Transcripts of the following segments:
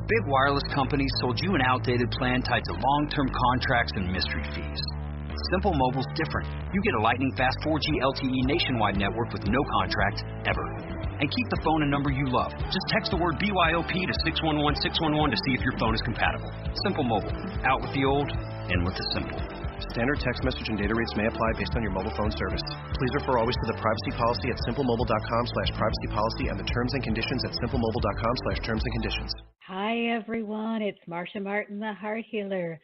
big wireless companies sold you an outdated plan tied to long-term contracts and mystery fees. Simple Mobile's different. You get a lightning-fast 4G LTE nationwide network with no contract, ever. And keep the phone and number you love. Just text the word BYOP to 611-611 to see if your phone is compatible. Simple Mobile. Out with the old, in with the simple. Standard text message and data rates may apply based on your mobile phone service. Please refer always to the privacy policy at simplemobile.com/privacy policy and the terms and conditions at simplemobile.com/terms and conditions. Hi, everyone. It's Marcia Martin, the Heart Healer.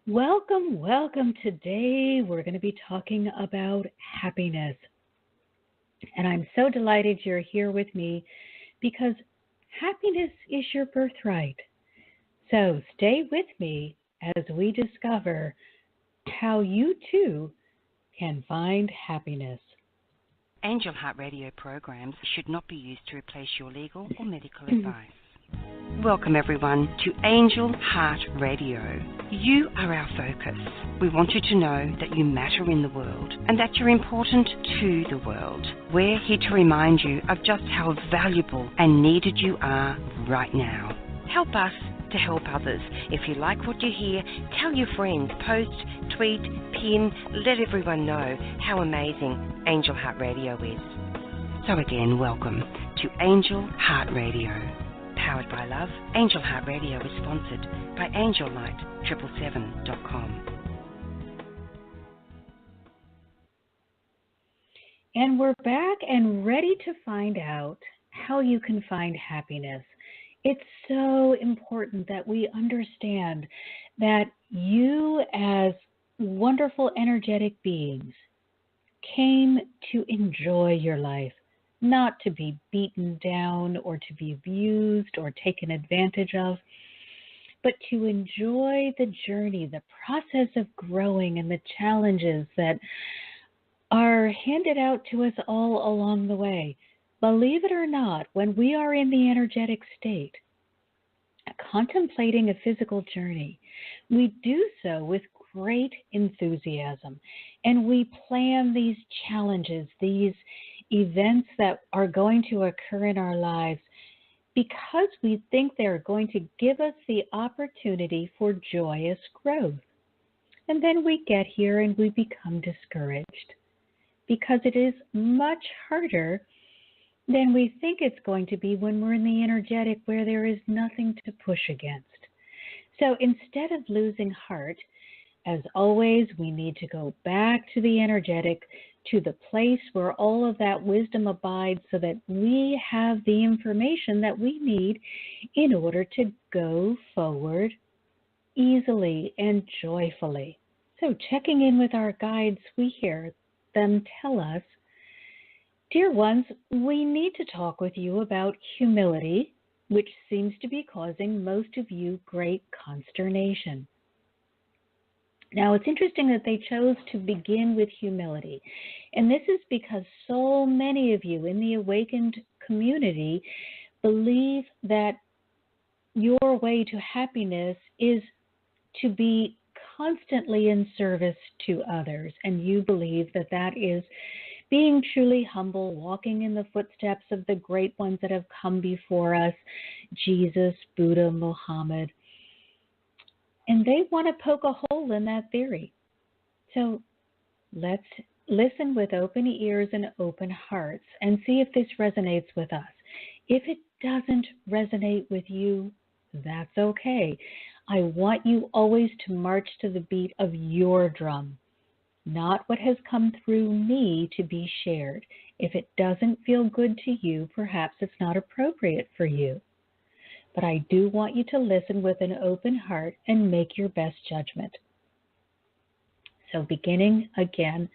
Welcome, welcome. Today, we're going to be talking about happiness. And I'm so delighted you're here with me because happiness is your birthright. So stay with me as we discover how you too can find happiness. Angel Heart Radio programs should not be used to replace your legal or medical advice. Welcome everyone to Angel Heart Radio. You are our focus. We want you to know that you matter in the world and that you're important to the world. We're here to remind you of just how valuable and needed you are right now. Help us to help others. If you like what you hear, tell your friends, post, tweet, pin, let everyone know how amazing Angel Heart Radio is. So again, welcome to Angel Heart Radio. Powered by love, Angel Heart Radio is sponsored by AngelLight777.com. And we're back and ready to find out how you can find happiness. It's so important that we understand that you as wonderful energetic beings came to enjoy your life, not to be beaten down or to be abused or taken advantage of, but to enjoy the journey, the process of growing and the challenges that are handed out to us all along the way. Believe it or not, when we are in the energetic state, contemplating a physical journey, we do so with great enthusiasm, and we plan these challenges, these events that are going to occur in our lives because we think they're going to give us the opportunity for joyous growth. And then we get here and we become discouraged because it is much harder than we think it's going to be when we're in the energetic where there is nothing to push against. So instead of losing heart, as always, we need to go back to the energetic, to the place where all of that wisdom abides so that we have the information that we need in order to go forward easily and joyfully. So checking in with our guides, we hear them tell us, dear ones, we need to talk with you about humility, which seems to be causing most of you great consternation. Now, it's interesting that they chose to begin with humility. And this is because so many of you in the awakened community believe that your way to happiness is to be constantly in service to others. And you believe that that is being truly humble, walking in the footsteps of the great ones that have come before us, Jesus, Buddha, Muhammad. And they want to poke a hole in that theory. So let's listen with open ears and open hearts and see if this resonates with us. If it doesn't resonate with you, that's okay. I want you always to march to the beat of your drum, not what has come through me to be shared. If it doesn't feel good to you, perhaps it's not appropriate for you. But I do want you to listen with an open heart and make your best judgment. So beginning again,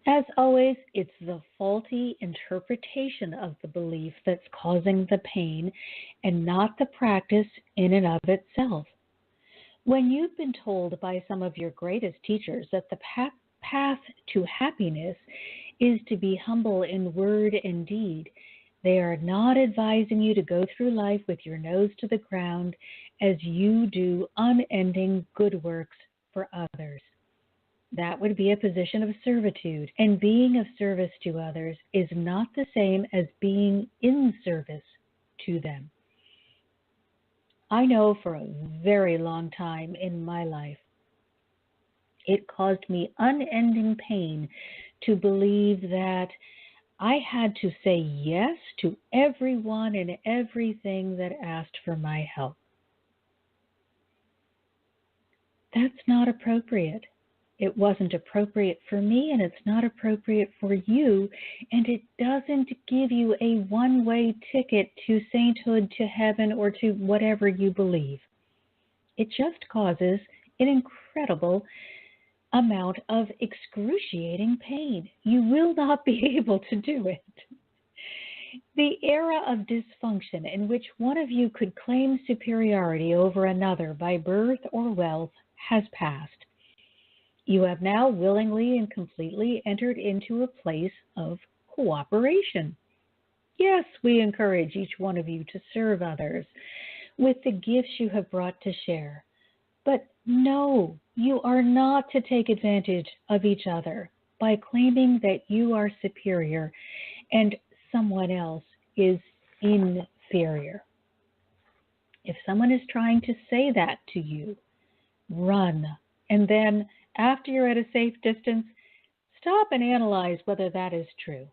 as always, it's the faulty interpretation of the belief that's causing the pain and not the practice in and of itself. When you've been told by some of your greatest teachers that the path to happiness is to be humble in word and deed, they are not advising you to go through life with your nose to the ground as you do unending good works for others. That would be a position of servitude, and being of service to others is not the same as being in service to them. I know for a very long time in my life, it caused me unending pain to believe that I had to say yes to everyone and everything that asked for my help. That's not appropriate. It wasn't appropriate for me, and it's not appropriate for you, and it doesn't give you a one-way ticket to sainthood, to heaven, or to whatever you believe. It just causes an incredible amount of excruciating pain. You will not be able to do it. The era of dysfunction in which one of you could claim superiority over another by birth or wealth has passed. You have now willingly and completely entered into a place of cooperation. Yes, we encourage each one of you to serve others with the gifts you have brought to share. But no, you are not to take advantage of each other by claiming that you are superior and someone else is inferior. If someone is trying to say that to you, run. And then, after you're at a safe distance, stop and analyze whether that is true.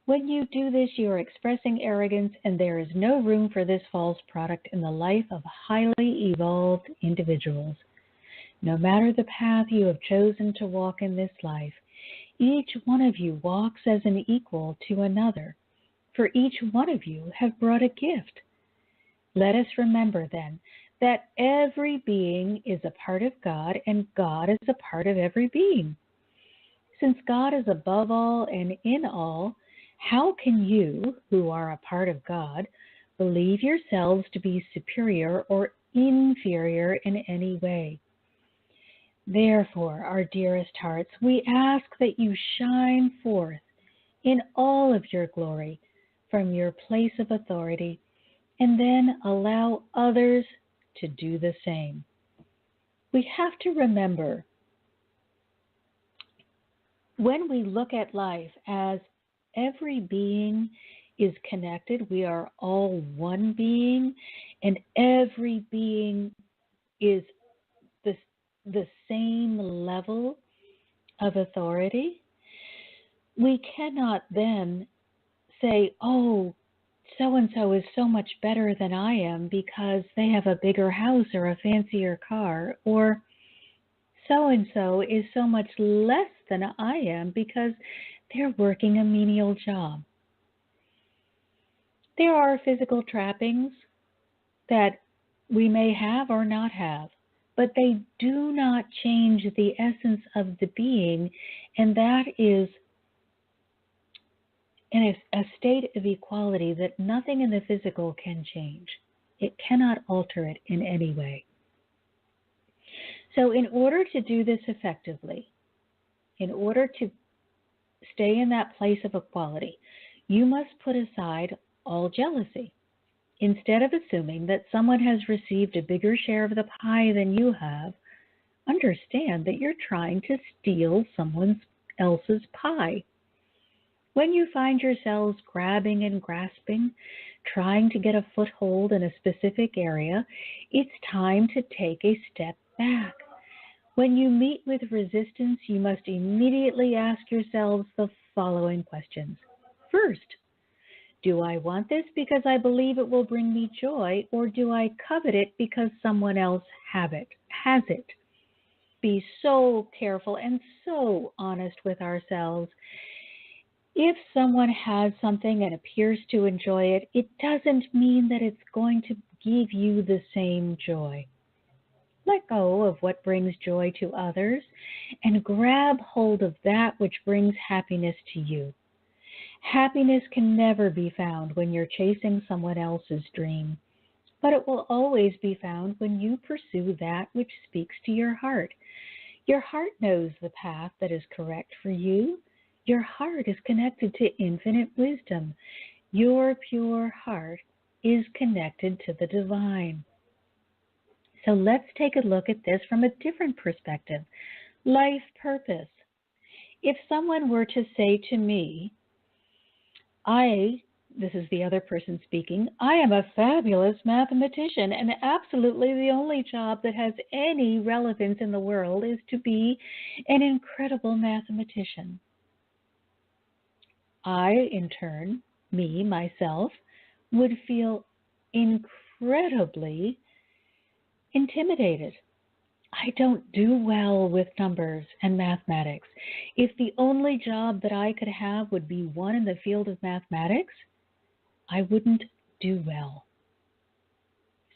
When you do this, you are expressing arrogance, and there is no room for this false product in the life of highly evolved individuals. No matter the path you have chosen to walk in this life, each one of you walks as an equal to another, for each one of you have brought a gift. Let us remember then that every being is a part of God, and God is a part of every being. Since God is above all and in all, how can you, who are a part of God, believe yourselves to be superior or inferior in any way? Therefore, our dearest hearts, we ask that you shine forth in all of your glory from your place of authority, and then allow others to do the same. We have to remember, when we look at life as every being is connected, we are all one being, and every being is the same level of authority, we cannot then say, oh, so-and-so is so much better than I am because they have a bigger house or a fancier car, or so-and-so is so much less than I am because they're working a menial job. There are physical trappings that we may have or not have, but they do not change the essence of the being, and that is in a state of equality that nothing in the physical can change. It cannot alter it in any way. So in order to do this effectively, in order to stay in that place of equality, you must put aside all jealousy. Instead of assuming that someone has received a bigger share of the pie than you have, understand that you're trying to steal someone else's pie. When you find yourselves grabbing and grasping, trying to get a foothold in a specific area, it's time to take a step back. When you meet with resistance, you must immediately ask yourselves the following questions. First, do I want this because I believe it will bring me joy, or do I covet it because someone else has it? Be so careful and so honest with ourselves. If someone has something and appears to enjoy it, it doesn't mean that it's going to give you the same joy. Let go of what brings joy to others and grab hold of that which brings happiness to you. Happiness can never be found when you're chasing someone else's dream, but it will always be found when you pursue that which speaks to your heart. Your heart knows the path that is correct for you. Your heart is connected to infinite wisdom. Your pure heart is connected to the divine. So let's take a look at this from a different perspective. Life purpose. If someone were to say to me, I this is the other person speaking, I am a fabulous mathematician, and absolutely the only job that has any relevance in the world is to be an incredible mathematician. I, in turn, myself, would feel incredibly intimidated. I don't do well with numbers and mathematics. If the only job that I could have would be one in the field of mathematics, I wouldn't do well.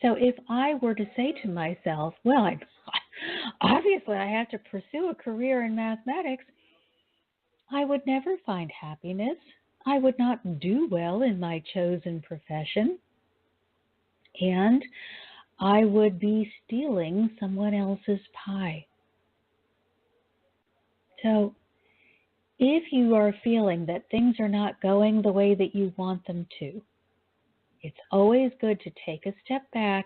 So if I were to say to myself, well, obviously I have to pursue a career in mathematics, I would never find happiness. I would not do well in my chosen profession. And I would be stealing someone else's pie. So if you are feeling that things are not going the way that you want them to, it's always good to take a step back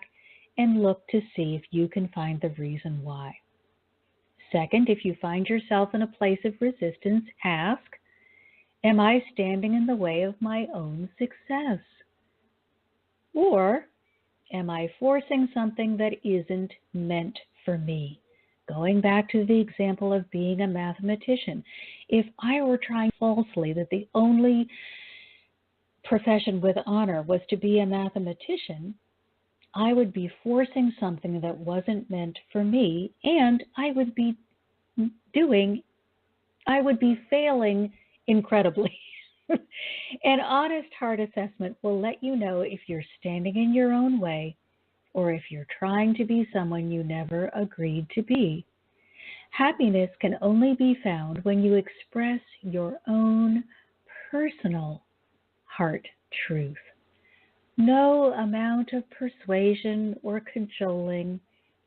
and look to see if you can find the reason why. Second, if you find yourself in a place of resistance, ask, am I standing in the way of my own success? Or am I forcing something that isn't meant for me? Going back to the example of being a mathematician, if I were trying falsely that the only profession with honor was to be a mathematician, I would be forcing something that wasn't meant for me, and I would be failing incredibly. An honest heart assessment will let you know if you're standing in your own way or if you're trying to be someone you never agreed to be. Happiness can only be found when you express your own personal heart truth. No amount of persuasion or cajoling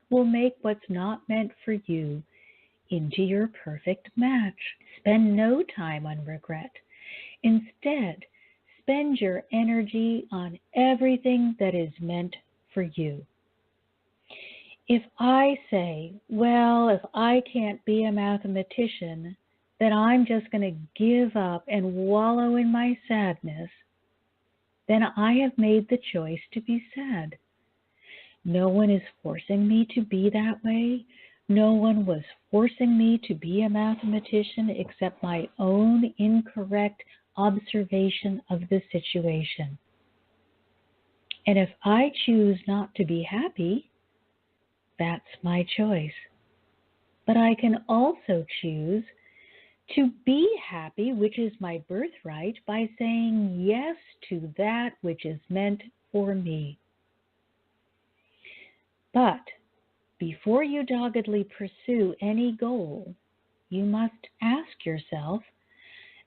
will make what's not meant for you into your perfect match. Spend no time on regret. Instead, spend your energy on everything that is meant for you. If I say, well, if I can't be a mathematician, then I'm just going to give up and wallow in my sadness, then I have made the choice to be sad. No one is forcing me to be that way. No one was forcing me to be a mathematician except my own incorrect observation of the situation. And if I choose not to be happy, that's my choice. But I can also choose to be happy, which is my birthright, by saying yes to that which is meant for me. But before you doggedly pursue any goal, you must ask yourself,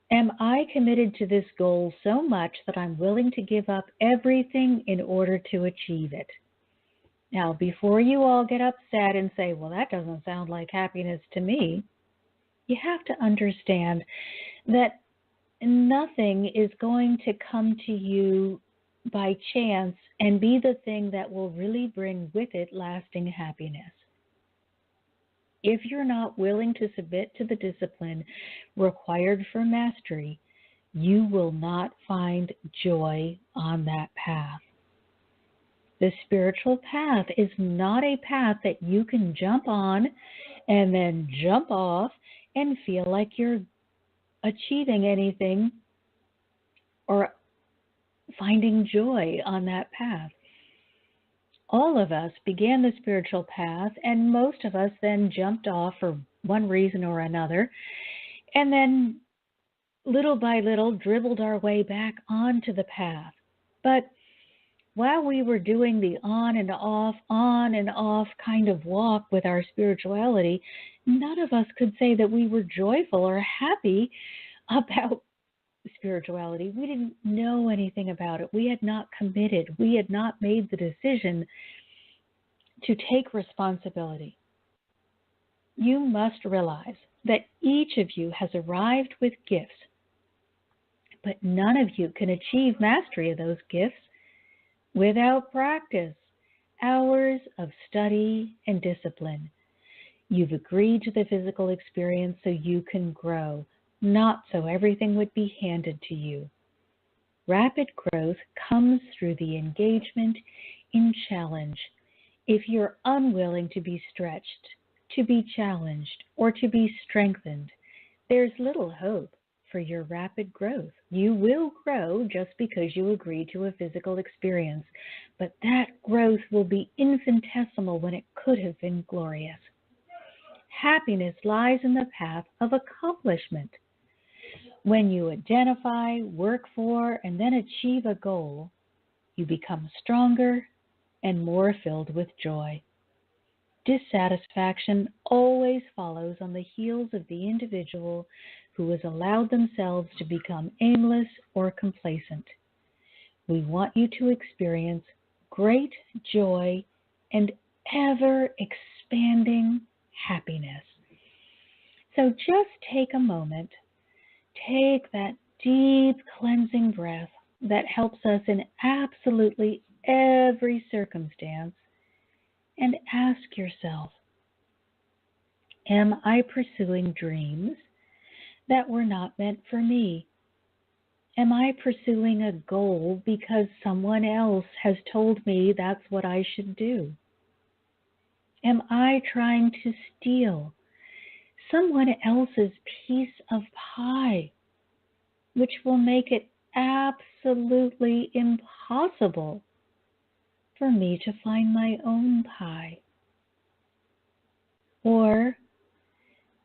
am I committed to this goal so much that I'm willing to give up everything in order to achieve it? Now, before you all get upset and say, well, that doesn't sound like happiness to me, you have to understand that nothing is going to come to you by chance and be the thing that will really bring with it lasting happiness. If you're not willing to submit to the discipline required for mastery, you will not find joy on that path. The spiritual path is not a path that you can jump on and then jump off and feel like you're achieving anything or finding joy on that path. All of us began the spiritual path, and most of us then jumped off for one reason or another, and then little by little dribbled our way back onto the path. But while we were doing the on and off kind of walk with our spirituality, none of us could say that we were joyful or happy about spirituality. We didn't know anything about it. We had not committed. We had not made the decision to take responsibility. You must realize that each of you has arrived with gifts, but none of you can achieve mastery of those gifts without practice, hours of study and discipline. You've agreed to the physical experience so you can grow, not so everything would be handed to you. Rapid growth comes through the engagement in challenge. If you're unwilling to be stretched, to be challenged, or to be strengthened, there's little hope for your rapid growth. You will grow just because you agree to a physical experience, but that growth will be infinitesimal when it could have been glorious. Happiness lies in the path of accomplishment. When you identify, work for, and then achieve a goal, you become stronger and more filled with joy. Dissatisfaction always follows on the heels of the individual who has allowed themselves to become aimless or complacent. We want you to experience great joy and ever-expanding happiness. So just take a moment, take that deep cleansing breath that helps us in absolutely every circumstance, and ask yourself, am I pursuing dreams that were not meant for me? Am I pursuing a goal because someone else has told me that's what I should do? Am I trying to steal someone else's piece of pie, which will make it absolutely impossible for me to find my own pie? Or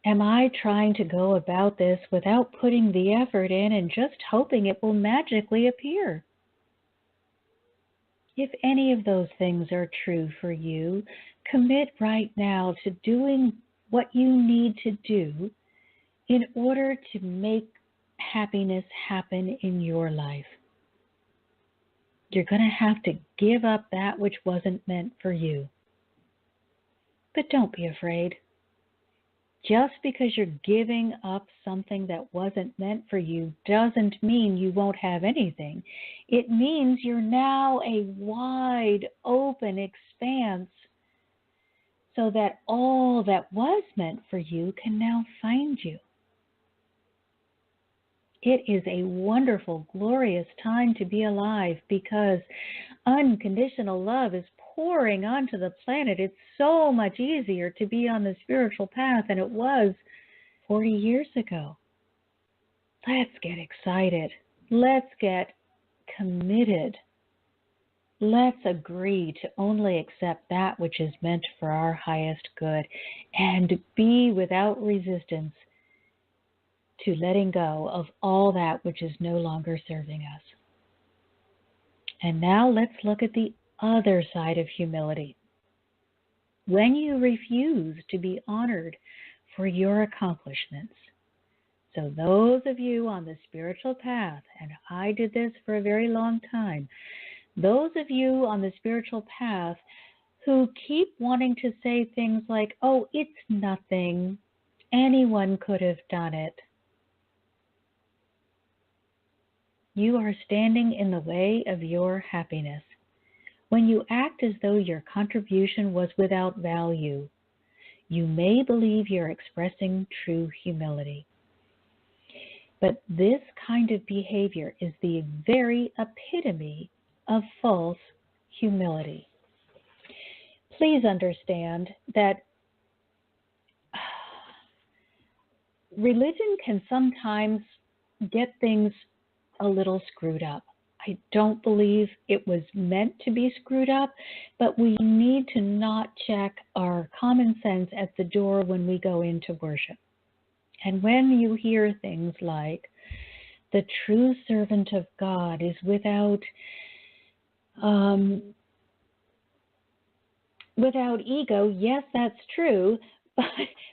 am I trying to go about this without putting the effort in and just hoping it will magically appear? If any of those things are true for you, commit right now to doing what you need to do in order to make happiness happen in your life. You're going to have to give up that which wasn't meant for you. But don't be afraid. Just because you're giving up something that wasn't meant for you doesn't mean you won't have anything. It means you're now a wide open expanse so that all that was meant for you can now find you. It is a wonderful, glorious time to be alive because unconditional love is pouring onto the planet. It's so much easier to be on the spiritual path than it was 40 years ago. Let's get excited. Let's get committed. Let's agree to only accept that which is meant for our highest good and be without resistance to letting go of all that which is no longer serving us. And now let's look at the other side of humility. When you refuse to be honored for your accomplishments. So those of you on the spiritual path, and I did this for a very long time, those of you on the spiritual path who keep wanting to say things like, oh, it's nothing, anyone could have done it. You are standing in the way of your happiness. When you act as though your contribution was without value, you may believe you're expressing true humility. But this kind of behavior is the very epitome of false humility. Please understand that religion can sometimes get things a little screwed up. I don't believe it was meant to be screwed up, but we need to not check our common sense at the door when we go into worship. And when you hear things like, the true servant of God is without ego, yes, that's true, but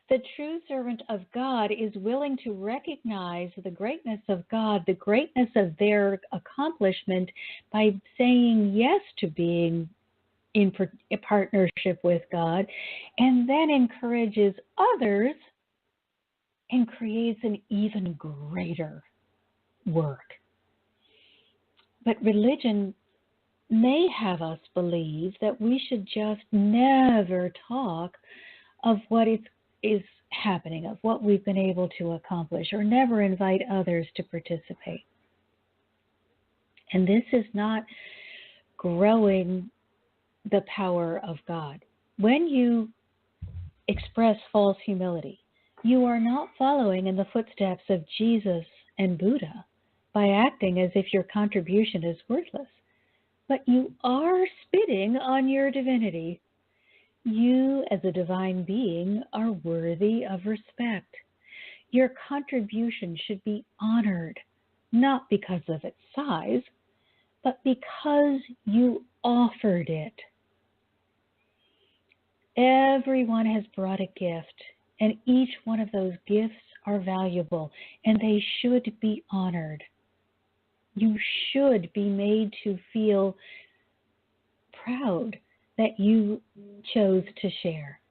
the true servant of God is willing to recognize the greatness of God, the greatness of their accomplishment by saying yes to being in partnership with God, and then encourages others and creates an even greater work. But religion may have us believe that we should just never talk of what is happening, of what we've been able to accomplish, or never invite others to participate. And this is not growing the power of God. When you express false humility, you are not following in the footsteps of Jesus and Buddha by acting as if your contribution is worthless, but you are spitting on your divinity. You, as a divine being, are worthy of respect. Your contribution should be honored, not because of its size, but because you offered it. Everyone has brought a gift, and each one of those gifts are valuable, and they should be honored. You should be made to feel proud that you chose to share.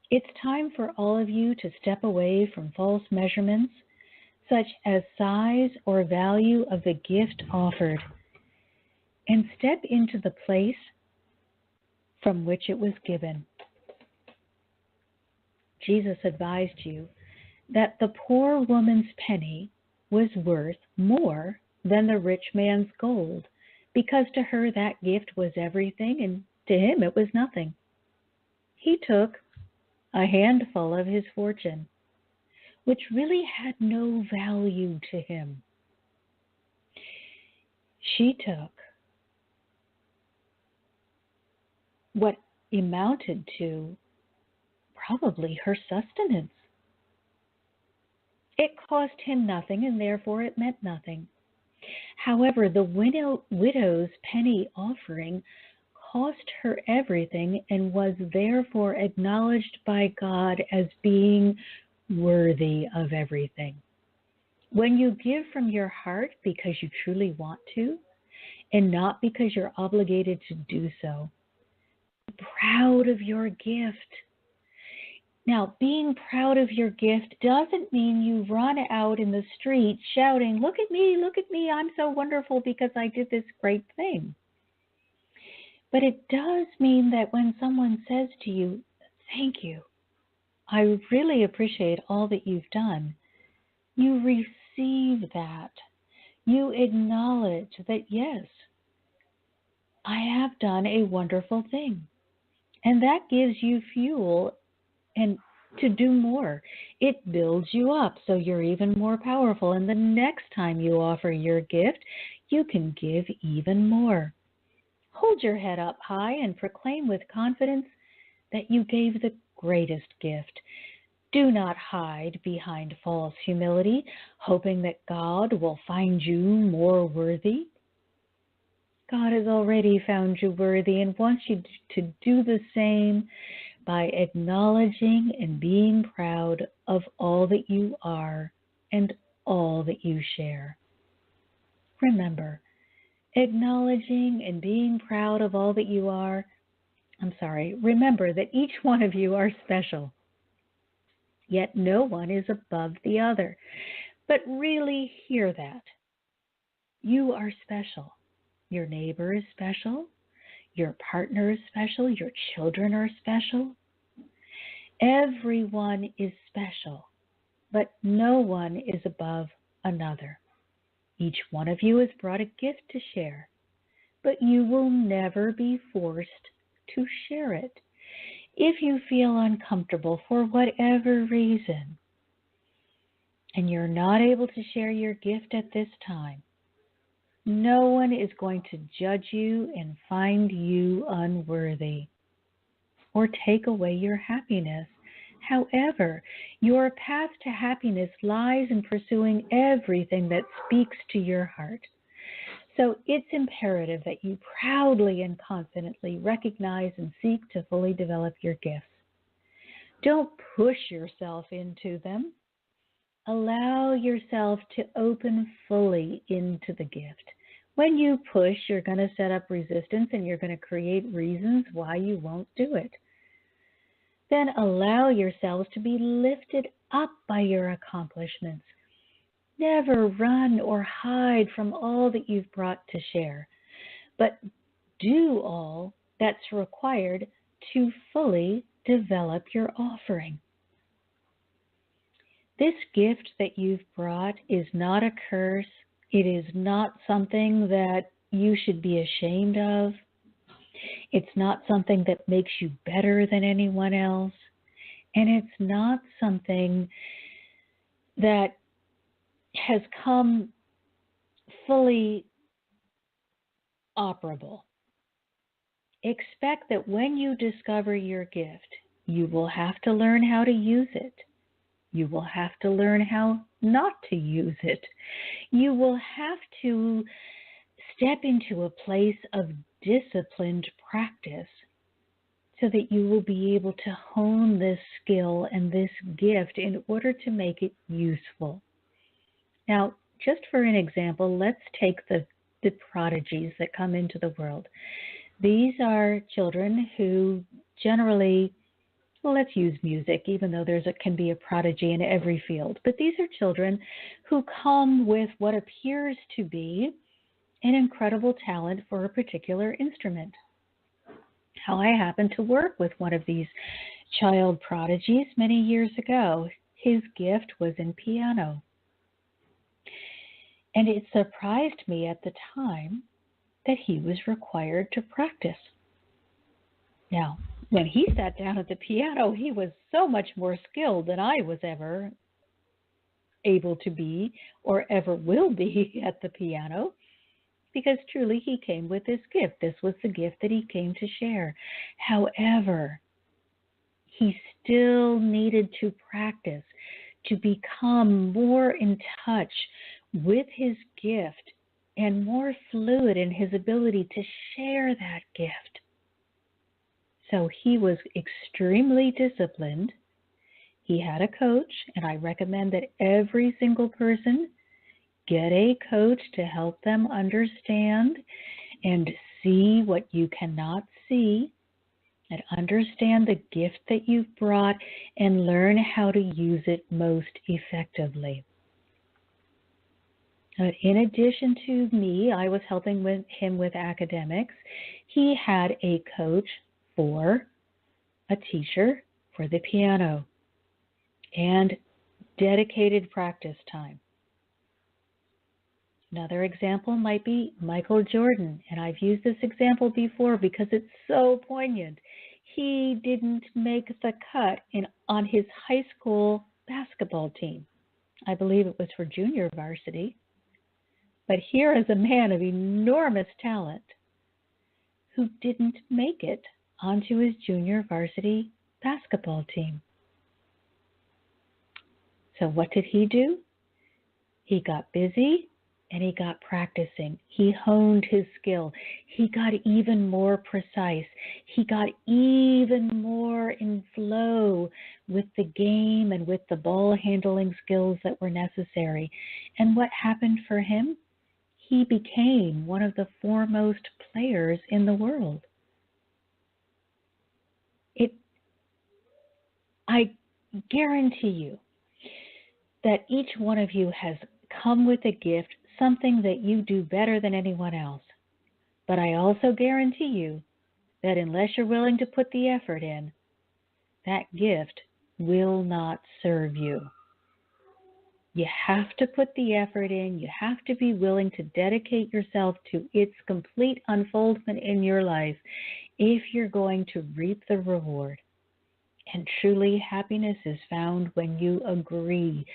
It's time for all of you to step away from false measurements, such as size or value of the gift offered, and step into the place from which it was given. Jesus advised you that the poor woman's penny was worth more than the rich man's gold, because to her that gift was everything, and to him it was nothing. He took a handful of his fortune, which really had no value to him. She took what amounted to probably her sustenance. It cost him nothing, and therefore it meant nothing. However, the widow's penny offering cost her everything and was therefore acknowledged by God as being worthy of everything. When you give from your heart because you truly want to, and not because you're obligated to do so, be proud of your gift. Now, being proud of your gift doesn't mean you run out in the street shouting, look at me, I'm so wonderful because I did this great thing. But it does mean that when someone says to you, thank you, I really appreciate all that you've done, you receive that. You acknowledge that, yes, I have done a wonderful thing. And that gives you fuel and to do more. It builds you up so you're even more powerful. And the next time you offer your gift, you can give even more. Hold your head up high and proclaim with confidence that you gave the greatest gift. Do not hide behind false humility, hoping that God will find you more worthy. God has already found you worthy and wants you to do the same by acknowledging and being proud of all that you are and all that you share. Remember, acknowledging and being proud of all that you are, remember that each one of you are special, yet no one is above the other. But really hear that. You are special. Your neighbor is special. Your partner is special. Your children are special. Everyone is special, but no one is above another. Each one of you has brought a gift to share, but you will never be forced to share it. If you feel uncomfortable for whatever reason, and you're not able to share your gift at this time, no one is going to judge you and find you unworthy or take away your happiness. However, your path to happiness lies in pursuing everything that speaks to your heart. So it's imperative that you proudly and confidently recognize and seek to fully develop your gifts. Don't push yourself into them. Allow yourself to open fully into the gift. When you push, you're going to set up resistance and you're going to create reasons why you won't do it. Then allow yourselves to be lifted up by your accomplishments. Never run or hide from all that you've brought to share, but do all that's required to fully develop your offering. This gift that you've brought is not a curse It is not something that you should be ashamed of. It's not something that makes you better than anyone else. And it's not something that has come fully operable. Expect that when you discover your gift, you will have to learn how to use it. You will have to learn how not to use it. You will have to step into a place of disciplined practice so that you will be able to hone this skill and this gift in order to make it useful. Now, just for an example, let's take the prodigies that come into the world. These are children who generally, well, let's use music, even though can be a prodigy in every field. But these are children who come with what appears to be an incredible talent for a particular instrument. How I happened to work with one of these child prodigies many years ago. His gift was in piano. And it surprised me at the time that he was required to practice. Now, when he sat down at the piano, he was so much more skilled than I was ever able to be or ever will be at the piano, because truly he came with this gift. This was the gift that he came to share. However, he still needed to practice to become more in touch with his gift and more fluid in his ability to share that gift. So he was extremely disciplined. He had a coach, and I recommend that every single person get a coach to help them understand and see what you cannot see, and understand the gift that you've brought and learn how to use it most effectively. In addition to me, I was helping him with academics. He had a coach for a teacher for the piano and dedicated practice time. Another example might be Michael Jordan, and I've used this example before because it's so poignant. He didn't make the cut on his high school basketball team. I believe it was for junior varsity. But here is a man of enormous talent who didn't make it onto his junior varsity basketball team. So what did he do? He got busy and he got practicing. He honed his skill. He got even more precise. He got even more in flow with the game and with the ball handling skills that were necessary. And what happened for him? He became one of the foremost players in the world. I guarantee you that each one of you has come with a gift, something that you do better than anyone else. But I also guarantee you that unless you're willing to put the effort in, that gift will not serve you. You have to put the effort in. You have to be willing to dedicate yourself to its complete unfoldment in your life if you're going to reap the reward. And truly, happiness is found when you agree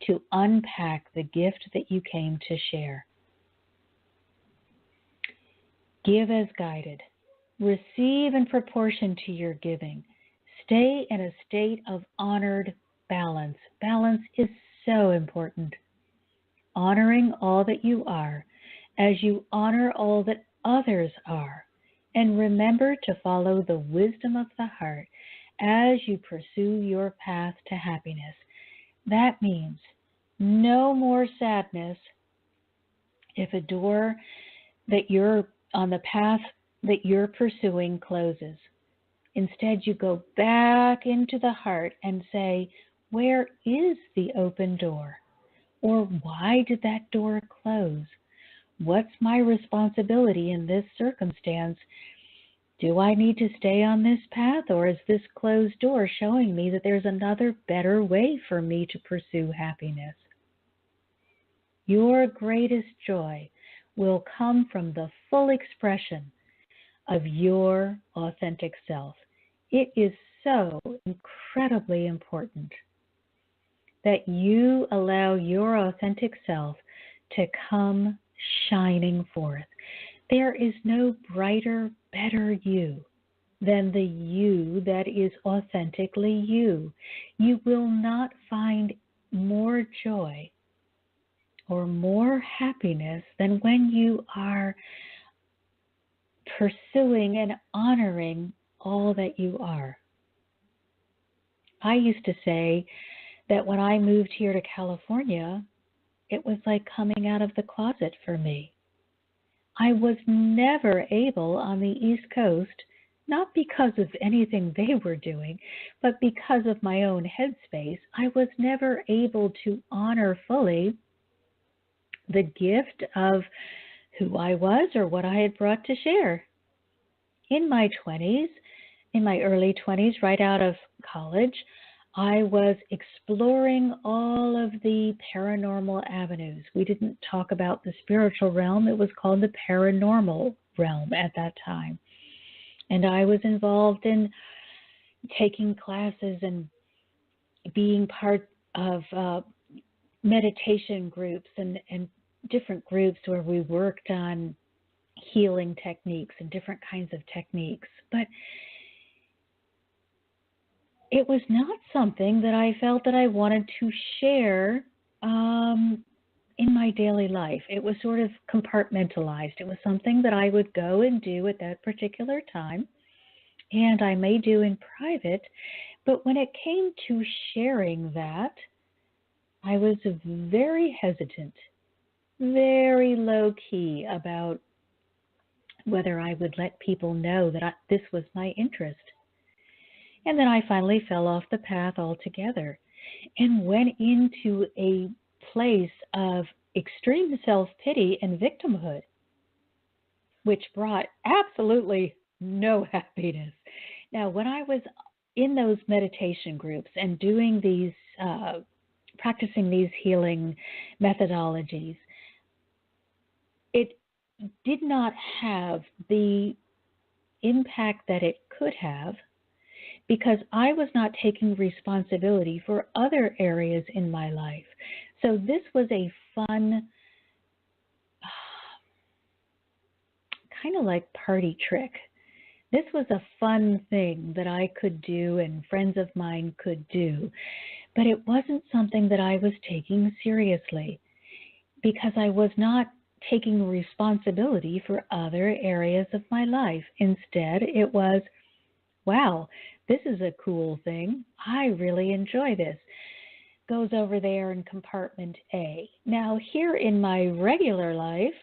to unpack the gift that you came to share. Give as guided. Receive in proportion to your giving. Stay in a state of honored balance. Balance is so important. Honoring all that you are as you honor all that others are. And remember to follow the wisdom of the heart as you pursue your path to happiness. That means no more sadness if a door that you're on the path that you're pursuing closes. Instead, you go back into the heart and say, where is the open door? Or why did that door close? What's my responsibility in this circumstance? Do I need to stay on this path, or is this closed door showing me that there's another better way for me to pursue happiness? Your greatest joy will come from the full expression of your authentic self. It is so incredibly important that you allow your authentic self to come shining forth. There is no brighter, better you than the you that is authentically you. You will not find more joy or more happiness than when you are pursuing and honoring all that you are. I used to say that when I moved here to California, it was like coming out of the closet for me. I was never able on the East Coast, not because of anything they were doing, but because of my own headspace, I was never able to honor fully the gift of who I was or what I had brought to share. In my early 20s, right out of college, I was exploring all of the paranormal avenues. We didn't talk about the spiritual realm. It was called the paranormal realm at that time. And I was involved in taking classes and being part of meditation groups and different groups where we worked on healing techniques and different kinds of techniques. But it was not something that I felt that I wanted to share in my daily life. It was sort of compartmentalized. It was something that I would go and do at that particular time, and I may do in private. But when it came to sharing that, I was very hesitant, very low-key about whether I would let people know that this was my interest. And then I finally fell off the path altogether and went into a place of extreme self-pity and victimhood, which brought absolutely no happiness. Now, when I was in those meditation groups and doing these, practicing these healing methodologies, it did not have the impact that it could have, because I was not taking responsibility for other areas in my life. So this was a fun, kind of like party trick. This was a fun thing that I could do and friends of mine could do, but it wasn't something that I was taking seriously because I was not taking responsibility for other areas of my life. Instead, it was, wow, this is a cool thing. I really enjoy this. Goes over there in compartment A. Now, here in my regular life,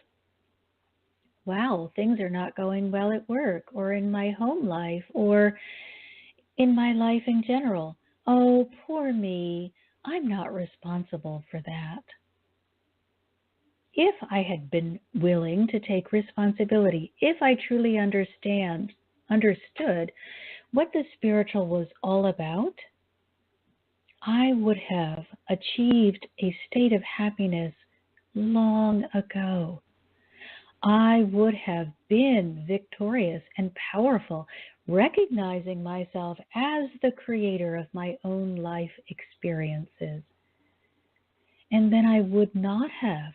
wow, things are not going well at work or in my home life or in my life in general. Oh, poor me. I'm not responsible for that. If I had been willing to take responsibility, if I truly understood what the spiritual was all about, I would have achieved a state of happiness long ago. I would have been victorious and powerful, recognizing myself as the creator of my own life experiences. And then I would not have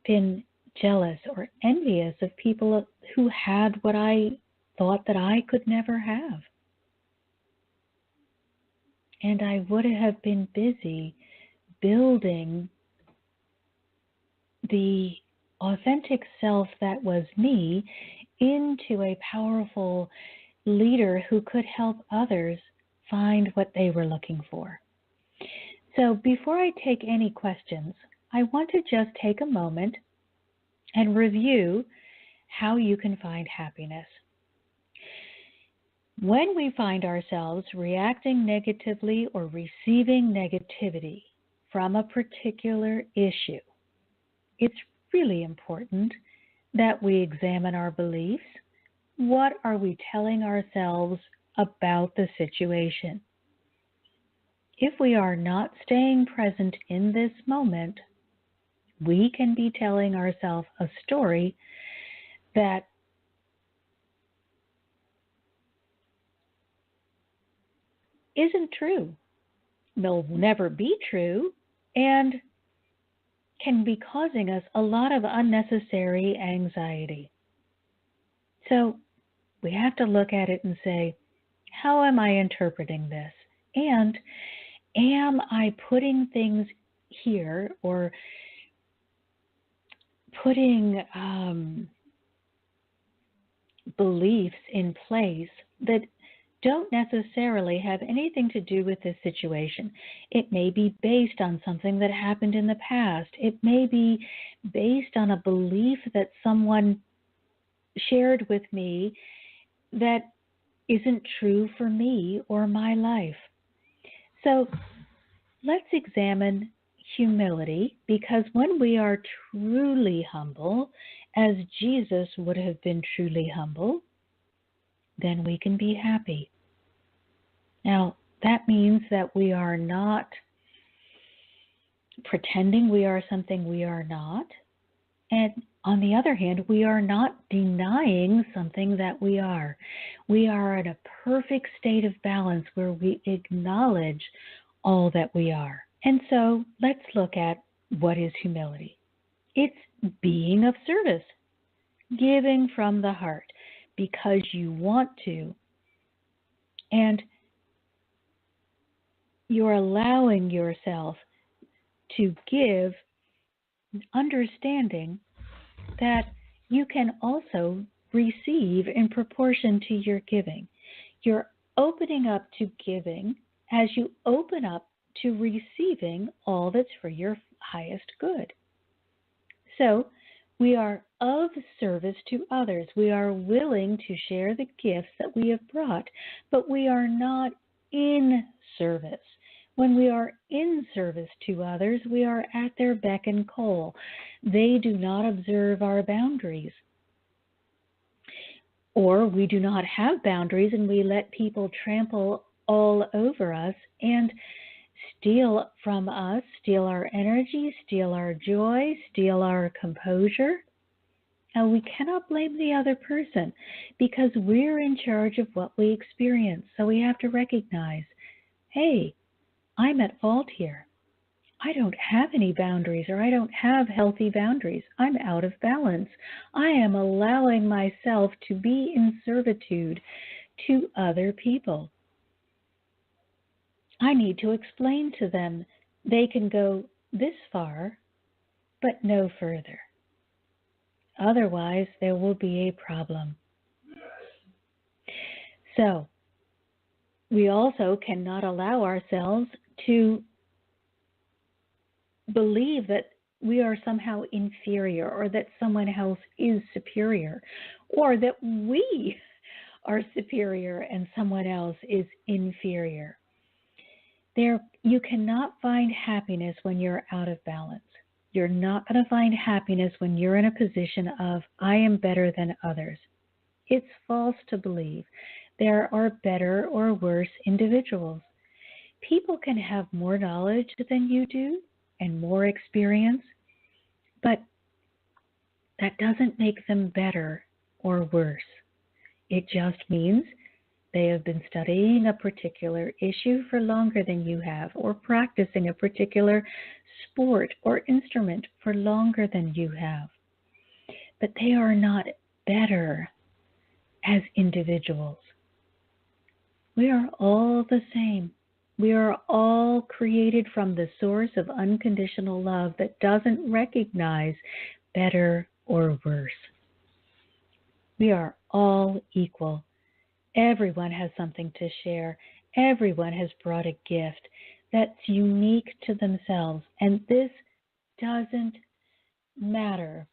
been jealous or envious of people who had what I thought that I could never have. And I would have been busy building the authentic self that was me into a powerful leader who could help others find what they were looking for. So before I take any questions, I want to just take a moment and review how you can find happiness. When we find ourselves reacting negatively or receiving negativity from a particular issue, it's really important that we examine our beliefs. What are we telling ourselves about the situation? If we are not staying present in this moment, we can be telling ourselves a story that isn't true, will never be true, and can be causing us a lot of unnecessary anxiety. So we have to look at it and say, how am I interpreting this? And am I putting things here or putting beliefs in place that don't necessarily have anything to do with this situation? It may be based on something that happened in the past. It may be based on a belief that someone shared with me that isn't true for me or my life. So let's examine humility, because when we are truly humble, as Jesus would have been truly humble, then we can be happy. Now, that means that we are not pretending we are something we are not. And on the other hand, we are not denying something that we are. We are at a perfect state of balance where we acknowledge all that we are. And so let's look at what is humility. It's being of service, giving from the heart because you want to, and you're allowing yourself to give, understanding that you can also receive in proportion to your giving. You're opening up to giving as you open up to receiving all that's for your highest good. So we are of service to others. We are willing to share the gifts that we have brought, but we are not in service. When we are in service to others, we are at their beck and call. They do not observe our boundaries. Or we do not have boundaries and we let people trample all over us and steal from us, steal our energy, steal our joy, steal our composure. And we cannot blame the other person because we're in charge of what we experience. So we have to recognize, hey, I'm at fault here. I don't have any boundaries, or I don't have healthy boundaries. I'm out of balance. I am allowing myself to be in servitude to other people. I need to explain to them they can go this far, but no further. Otherwise, there will be a problem. So, we also cannot allow ourselves to believe that we are somehow inferior or that someone else is superior or that we are superior and someone else is inferior. You cannot find happiness when you're out of balance. You're not going to find happiness when you're in a position of, I am better than others. It's false to believe there are better or worse individuals. People can have more knowledge than you do and more experience, but that doesn't make them better or worse. It just means they have been studying a particular issue for longer than you have, or practicing a particular sport or instrument for longer than you have. But they are not better as individuals. We are all the same. We are all created from the source of unconditional love that doesn't recognize better or worse. We are all equal. Everyone has something to share. Everyone has brought a gift that's unique to themselves. And this doesn't matter.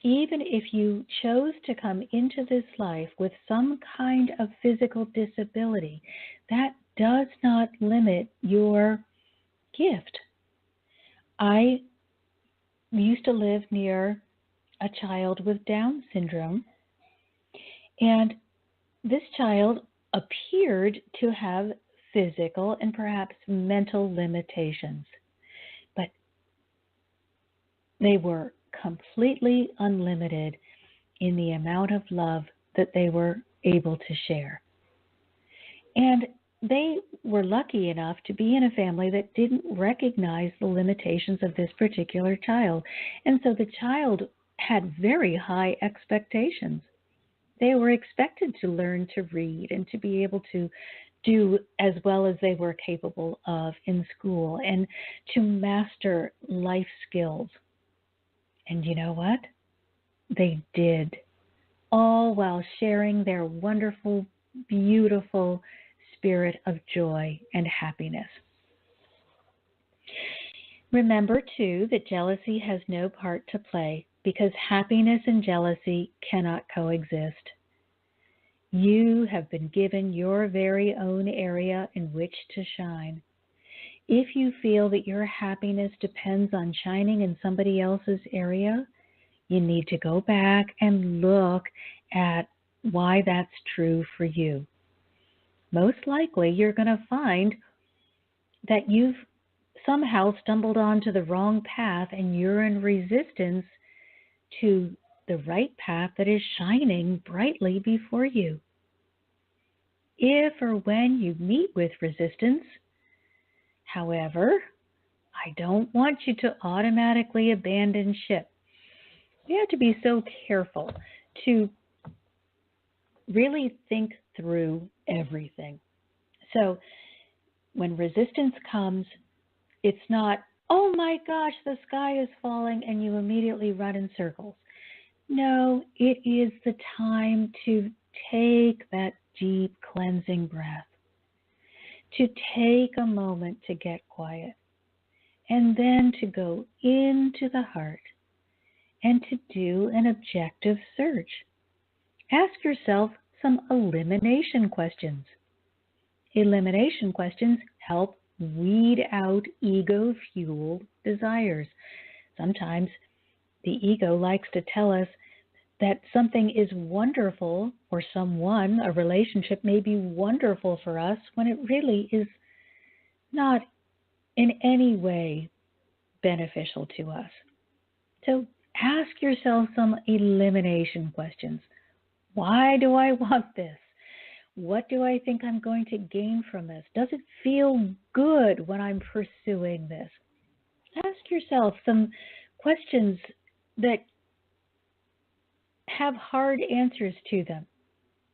Even if you chose to come into this life with some kind of physical disability, that does not limit your gift. I used to live near a child with Down syndrome, and this child appeared to have physical and perhaps mental limitations. But They were completely unlimited in the amount of love that they were able to share. And they were lucky enough to be in a family that didn't recognize the limitations of this particular child. And so the child had very high expectations. They were expected to learn to read and to be able to do as well as they were capable of in school and to master life skills. And you know what? They did, all while sharing their wonderful, beautiful spirit of joy and happiness. Remember, too, that jealousy has no part to play because happiness and jealousy cannot coexist. You have been given your very own area in which to shine. If you feel that your happiness depends on shining in somebody else's area, you need to go back and look at why that's true for you. Most likely, you're going to find that you've somehow stumbled onto the wrong path and you're in resistance to the right path that is shining brightly before you. If or when you meet with resistance, however, I don't want you to automatically abandon ship. You have to be so careful to really think through everything. So when resistance comes, it's not, oh my gosh, the sky is falling, and you immediately run in circles. No, it is the time to take that deep cleansing breath, to take a moment to get quiet, and then to go into the heart and to do an objective search. Ask yourself some elimination questions. Elimination questions help weed out ego-fueled desires. Sometimes the ego likes to tell us that something is wonderful, or someone, a relationship may be wonderful for us when it really is not in any way beneficial to us. So ask yourself some elimination questions. Why do I want this? What do I think I'm going to gain from this? Does it feel good when I'm pursuing this? Ask yourself some questions that have hard answers to them.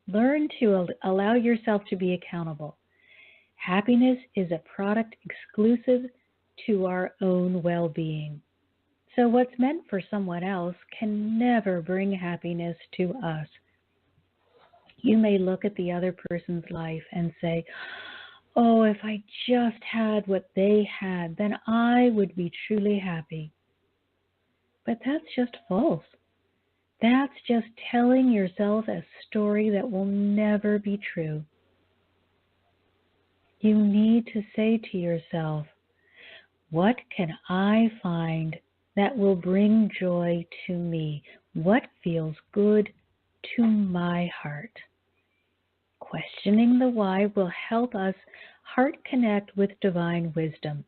Learn to allow yourself to be accountable. Happiness is a product exclusive to our own well-being. So what's meant for someone else can never bring happiness to us. You may look at the other person's life and say, oh, if I just had what they had, then I would be truly happy. But that's just false. That's just telling yourself a story that will never be true. You need to say to yourself, what can I find that will bring joy to me? What feels good to my heart? Questioning the why will help us heart connect with divine wisdom.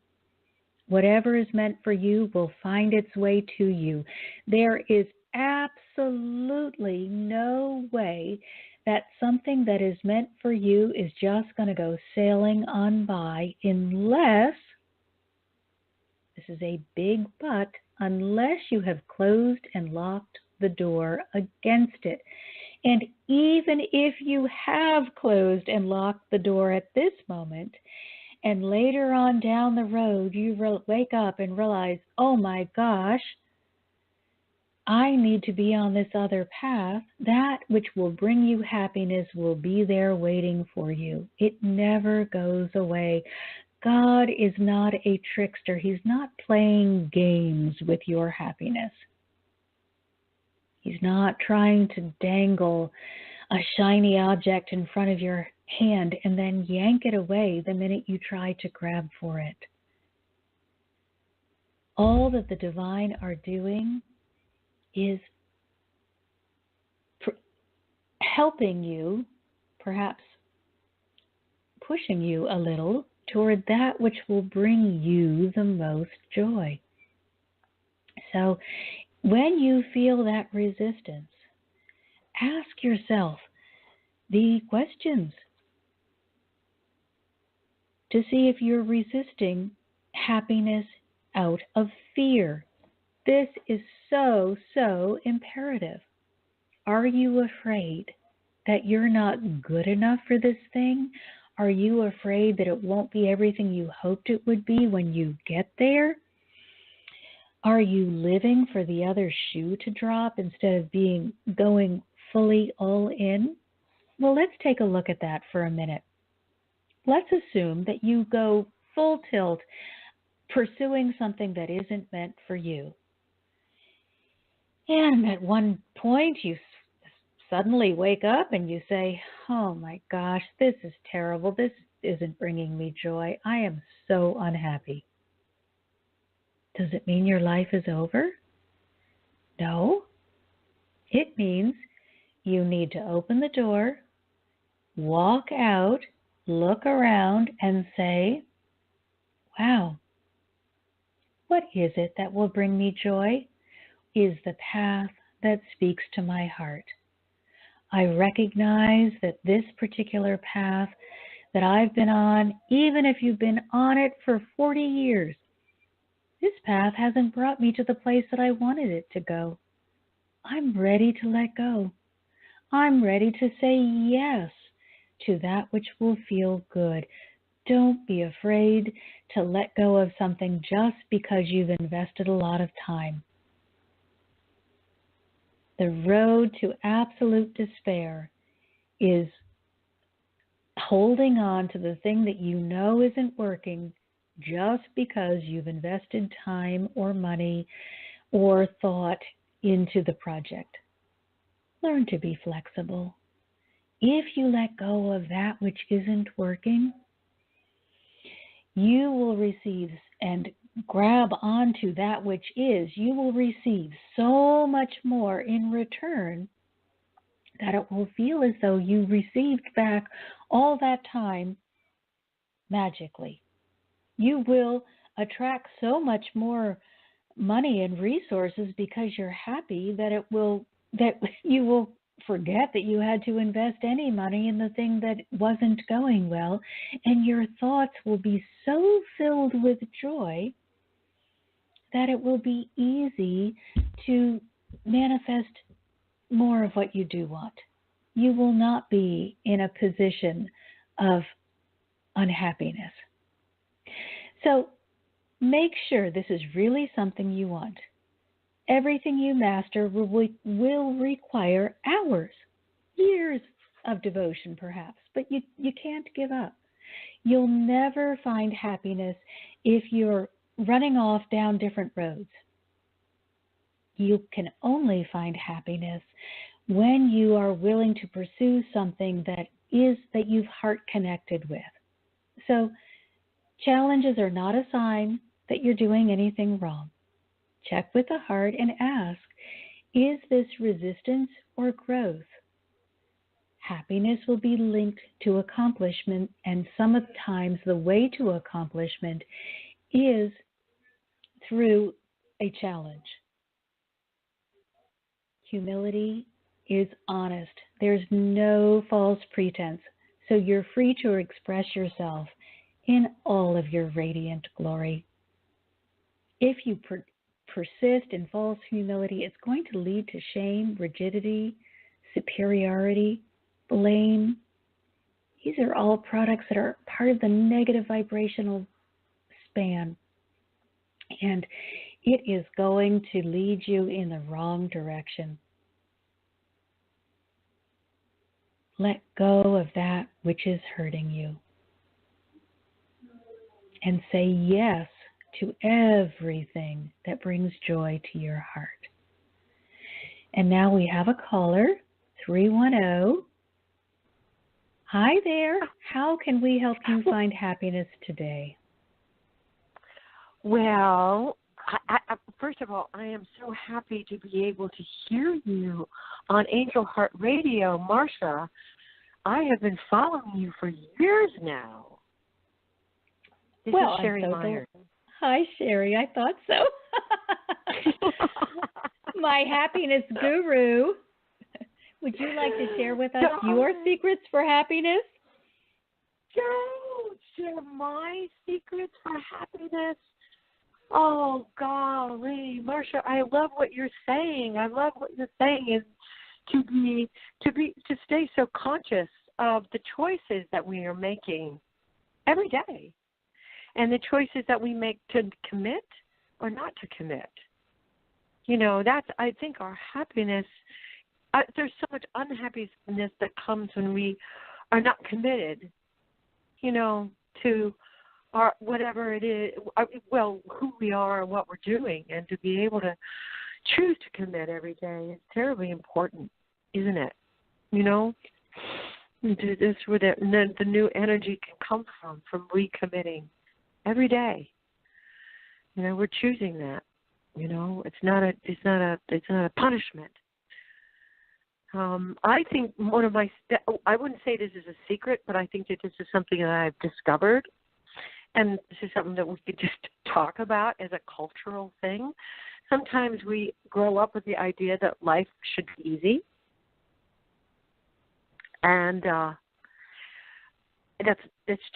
Whatever is meant for you will find its way to you. There is absolutely no way that something that is meant for you is just going to go sailing on by unless, this is a big but, unless you have closed and locked the door against it. And even if you have closed and locked the door at this moment, and later on down the road you wake up and realize, oh my gosh, I need to be on this other path, that which will bring you happiness will be there waiting for you. It never goes away. God is not a trickster. He's not playing games with your happiness. He's not trying to dangle a shiny object in front of your hand and then yank it away the minute you try to grab for it. All that the divine are doing is helping you, perhaps pushing you a little toward that which will bring you the most joy. So when you feel that resistance, ask yourself the questions to see if you're resisting happiness out of fear. This is so, so imperative. Are you afraid that you're not good enough for this thing? Are you afraid that it won't be everything you hoped it would be when you get there? Are you living for the other shoe to drop instead of going fully all in? Well, let's take a look at that for a minute. Let's assume that you go full tilt pursuing something that isn't meant for you. And at one point you suddenly wake up and you say, oh my gosh, this is terrible. This isn't bringing me joy. I am so unhappy. Does it mean your life is over? No. It means you need to open the door, walk out, look around, and say, wow, what is it that will bring me joy? Is the path that speaks to my heart. I recognize that this particular path that I've been on, even if you've been on it for 40 years, this path hasn't brought me to the place that I wanted it to go. I'm ready to let go. I'm ready to say yes to that which will feel good. Don't be afraid to let go of something just because you've invested a lot of time. The road to absolute despair is holding on to the thing that you know isn't working just because you've invested time or money or thought into the project. Learn to be flexible. If you let go of that which isn't working, you will receive and grab onto that which is. You will receive so much more in return that it will feel as though you received back all that time magically. You will attract so much more money and resources because you're happy that you will forget that you had to invest any money in the thing that wasn't going well, and your thoughts will be so filled with joy that it will be easy to manifest more of what you do want. You will not be in a position of unhappiness. So make sure this is really something you want. Everything you master will require hours, years of devotion perhaps, but you can't give up. You'll never find happiness if you're running off down different roads. You can only find happiness when you are willing to pursue something that you've heart connected with. So challenges are not a sign that you're doing anything wrong. Check with the heart and ask, is this resistance or growth? Happiness will be linked to accomplishment, and sometimes the way to accomplishment is through a challenge. Humility is honest. There's no false pretense, so you're free to express yourself in all of your radiant glory. If you persist in false humility, it's going to lead to shame, rigidity, superiority, blame. These are all products that are part of the negative vibrational span. And it is going to lead you in the wrong direction. Let go of that which is hurting you. And say yes to everything that brings joy to your heart. And now we have a caller, 310. Hi there. How can we help you find happiness today? Well, I, first of all, I am so happy to be able to hear you on Angel Heart Radio. Marcia, I have been following you for years now. This is Sherry Myers. Hi, Sherry. I thought so. My happiness guru. Would you like to share with us your secrets for happiness? Don't share my secrets for happiness. Oh, golly, Marcia, I love what you're saying. I love what you're saying is to stay so conscious of the choices that we are making every day, and the choices that we make to commit or not to commit. You know, that's, I think, our happiness. There's so much unhappiness that comes when we are not committed, you know, to our whatever it is, who we are and what we're doing, and to be able to choose to commit every day is terribly important, isn't it? You know, this is where the new energy can come from recommitting every day. You know, we're choosing that. You know, it's not a punishment. I think I wouldn't say this is a secret, but I think that this is something that I've discovered, and this is something that we could just talk about as a cultural thing. Sometimes we grow up with the idea that life should be easy, and that's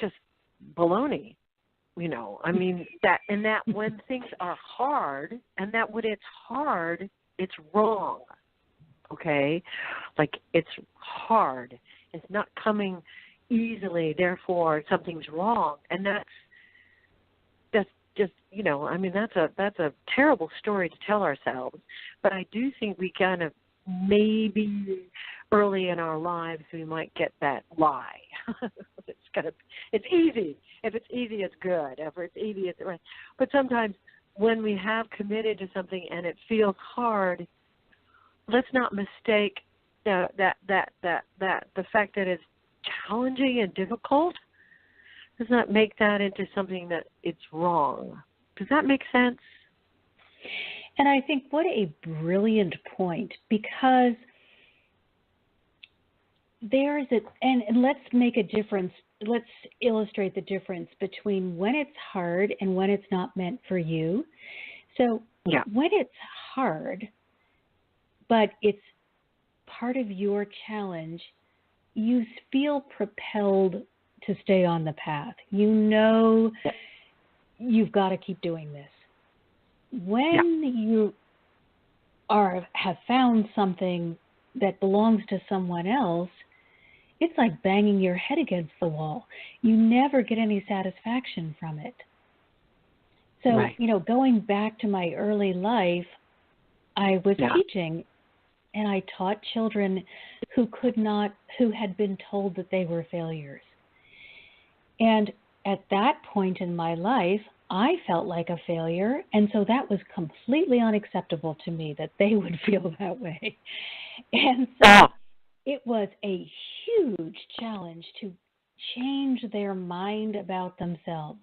just baloney. You know, I mean, that when things are hard, and that when it's hard, it's wrong. Okay? Like, it's hard. It's not coming easily, therefore something's wrong. And that's just, you know, I mean, that's a terrible story to tell ourselves. But I do think we kind of, maybe early in our lives, we might get that lie. It's easy. If it's easy, it's good. If it's easy, it's right. But sometimes when we have committed to something and it feels hard, let's not mistake the fact that it's challenging and difficult. Does not make that into something that it's wrong. Does that make sense? And I think what a brilliant point, because there is and let's make a difference. Let's illustrate the difference between when it's hard and when it's not meant for you. So when it's hard, but it's part of your challenge, you feel propelled to stay on the path. You know you've got to keep doing this. When you have found something that belongs to someone else, it's like banging your head against the wall. You never get any satisfaction from it. So, you know, going back to my early life, I was teaching, and I taught children who had been told that they were failures. And at that point in my life, I felt like a failure, and so that was completely unacceptable to me that they would feel that way. And so it was a huge challenge to change their mind about themselves.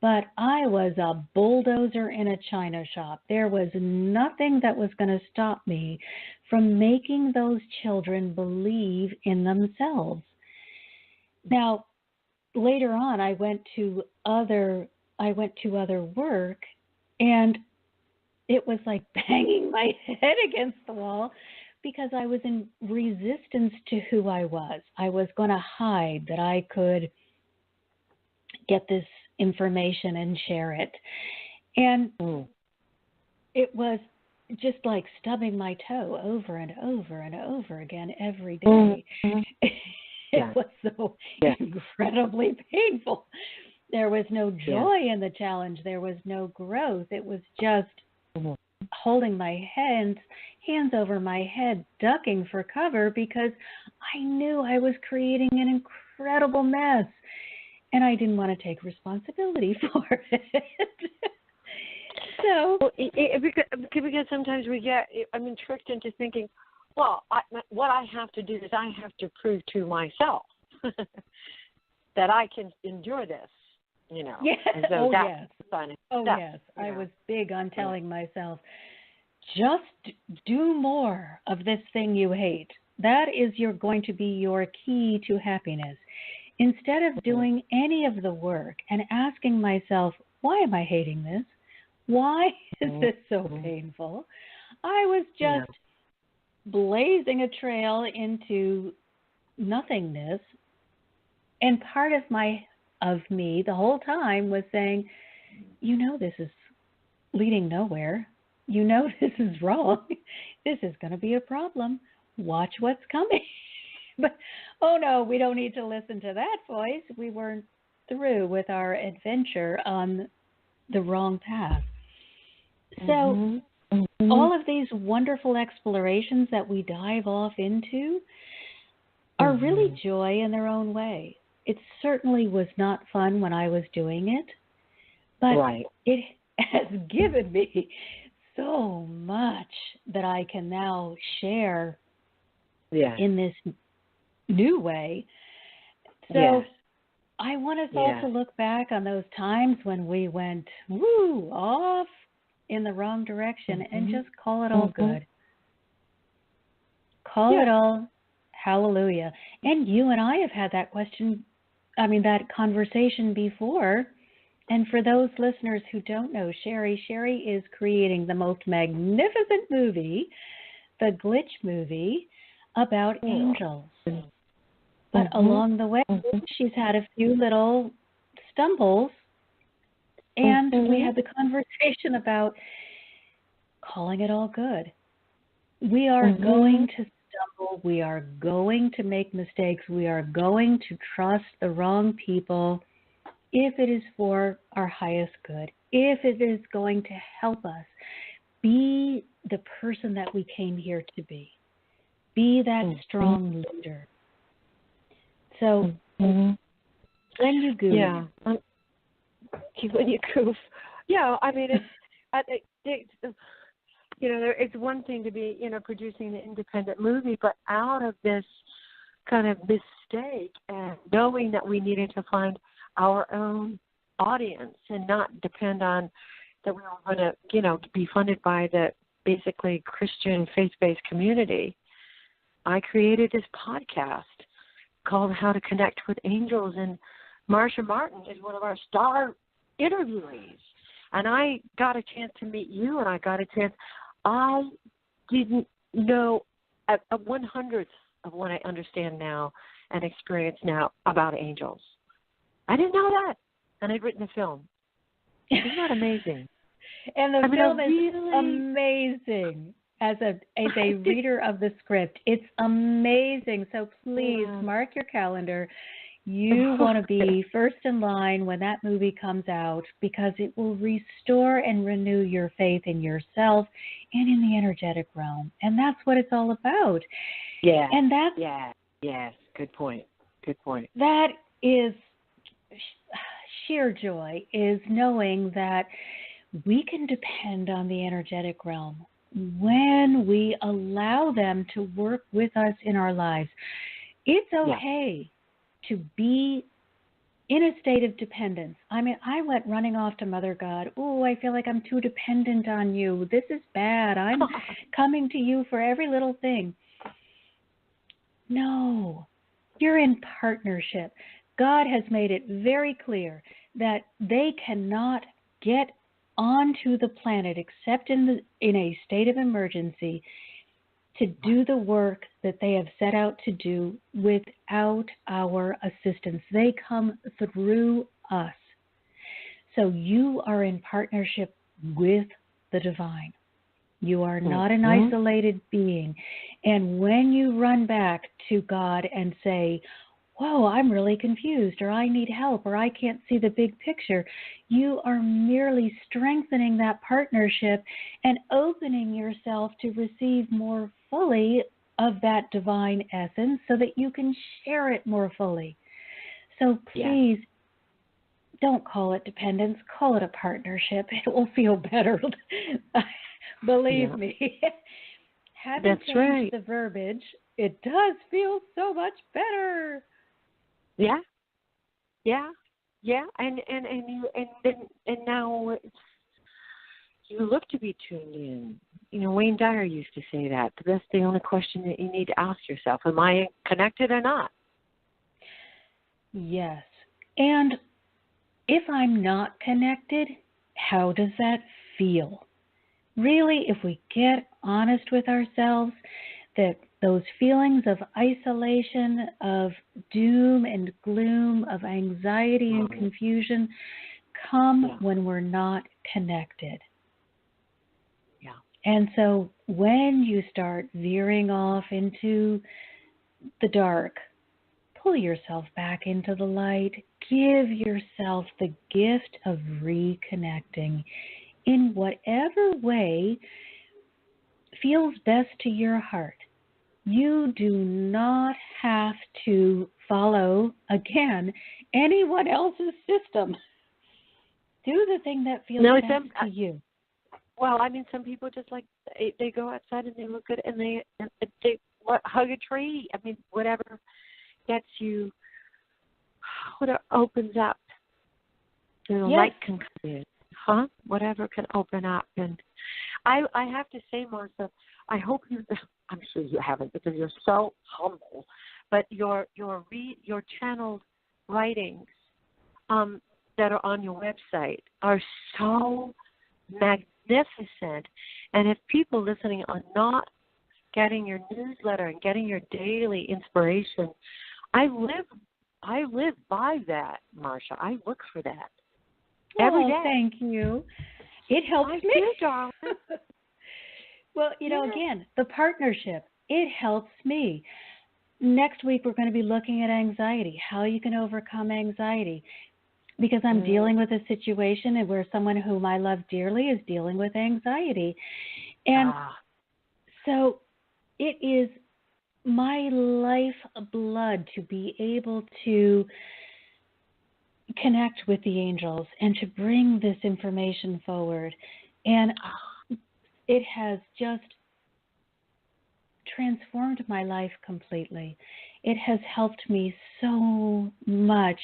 But I was a bulldozer in a china shop. There was nothing that was going to stop me from making those children believe in themselves. Now, later on, I went to other work, and it was like banging my head against the wall because I was in resistance to who I was. I was going to hide that I could get this information and share it. And it was just like stubbing my toe over and over and over again every day. It was so incredibly painful. There was no joy in the challenge. There was no growth. It was just holding my hands over my head, ducking for cover because I knew I was creating an incredible mess, and I didn't want to take responsibility for it. So, because sometimes we get, tricked into thinking, well, what I have to do is I have to prove to myself that I can endure this, you know. Yes. And so yes. Fun oh, stuff, yes. You know? I was big on telling myself, just do more of this thing you hate. That is going to be your key to happiness. Instead of doing any of the work and asking myself, why am I hating this? Why is this so painful? I was just blazing a trail into nothingness, and part of me the whole time was saying, this is leading nowhere. This is wrong. This is going to be a problem. Watch what's coming. But, oh no, we don't need to listen to that voice. We weren't through with our adventure on the wrong path. So all of these wonderful explorations that we dive off into are really joy in their own way. It certainly was not fun when I was doing it, but it has given me so much that I can now share in this new way. So I want us all to look back on those times when we went off in the wrong direction and just call it all good. Call it all hallelujah. And you and I have had that conversation before. And for those listeners who don't know Sherry is creating the most magnificent movie, the Glitch movie, about angels. But along the way, she's had a few little stumbles, and we had the conversation about calling it all good. We are going to stumble. We are going to make mistakes. We are going to trust the wrong people if it is for our highest good, if it is going to help us be the person that we came here to be that strong leader. So when you goof. When you goof. I mean, it's one thing to be, producing an independent movie, but out of this kind of mistake and knowing that we needed to find our own audience and not depend on that we were going to, be funded by the basically Christian faith-based community, I created this podcast called How to Connect with Angels, and Marcia Martin is one of our star interviewees. And I got a chance to meet you, and I didn't know a 1/100th of what I understand now and experience now about angels. I didn't know that, and I'd written a film. Isn't that amazing? And the film is amazing. As a reader of the script, it's amazing. So please mark your calendar. You want to be first in line when that movie comes out, because it will restore and renew your faith in yourself and in the energetic realm. And that's what it's all about. Yeah. And that's yes. Good point. That is sheer joy, is knowing that we can depend on the energetic realm when we allow them to work with us in our lives. It's okay to be in a state of dependence. I mean, I went running off to Mother God. Oh, I feel like I'm too dependent on you. This is bad. I'm coming to you for every little thing. No, you're in partnership. God has made it very clear that they cannot get onto the planet except in a state of emergency to do the work that they have set out to do without our assistance. They come through us. So you are in partnership with the divine. You are not an isolated being. And when you run back to God and say, whoa, I'm really confused, or I need help, or I can't see the big picture, you are merely strengthening that partnership and opening yourself to receive more fully of that divine essence so that you can share it more fully. So please don't call it dependence, call it a partnership. It will feel better. Believe me. Having changed the verbiage, it does feel so much better. Yeah. And now you look to be tuned in. Wayne Dyer used to say that. That's the only question that you need to ask yourself. Am I connected or not? Yes. And if I'm not connected, how does that feel? Really, if we get honest with ourselves, that those feelings of isolation, of doom and gloom, of anxiety and confusion come when we're not connected. Yeah. And so when you start veering off into the dark, pull yourself back into the light. Give yourself the gift of reconnecting in whatever way feels best to your heart. You do not have to follow, again, anyone else's system. Do the thing that feels best to you. Well, I mean, some people just like, they go outside and they look at it and they hug a tree. I mean, whatever gets you, whatever opens up. You know, light can come in. Whatever can open up. And I have to say, Marcia, I hope I'm sure you haven't because you're so humble, but your channeled writings that are on your website are so magnificent. And if people listening are not getting your newsletter and getting your daily inspiration, I live by that, Marcia. I look for that every day. Thank you. It helps me. You, darling. Well, again, the partnership, it helps me. Next week, we're going to be looking at anxiety, how you can overcome anxiety, because I'm dealing with a situation where someone whom I love dearly is dealing with anxiety. And so it is my life blood to be able to connect with the angels and to bring this information forward. And it has just transformed my life completely. It has helped me so much.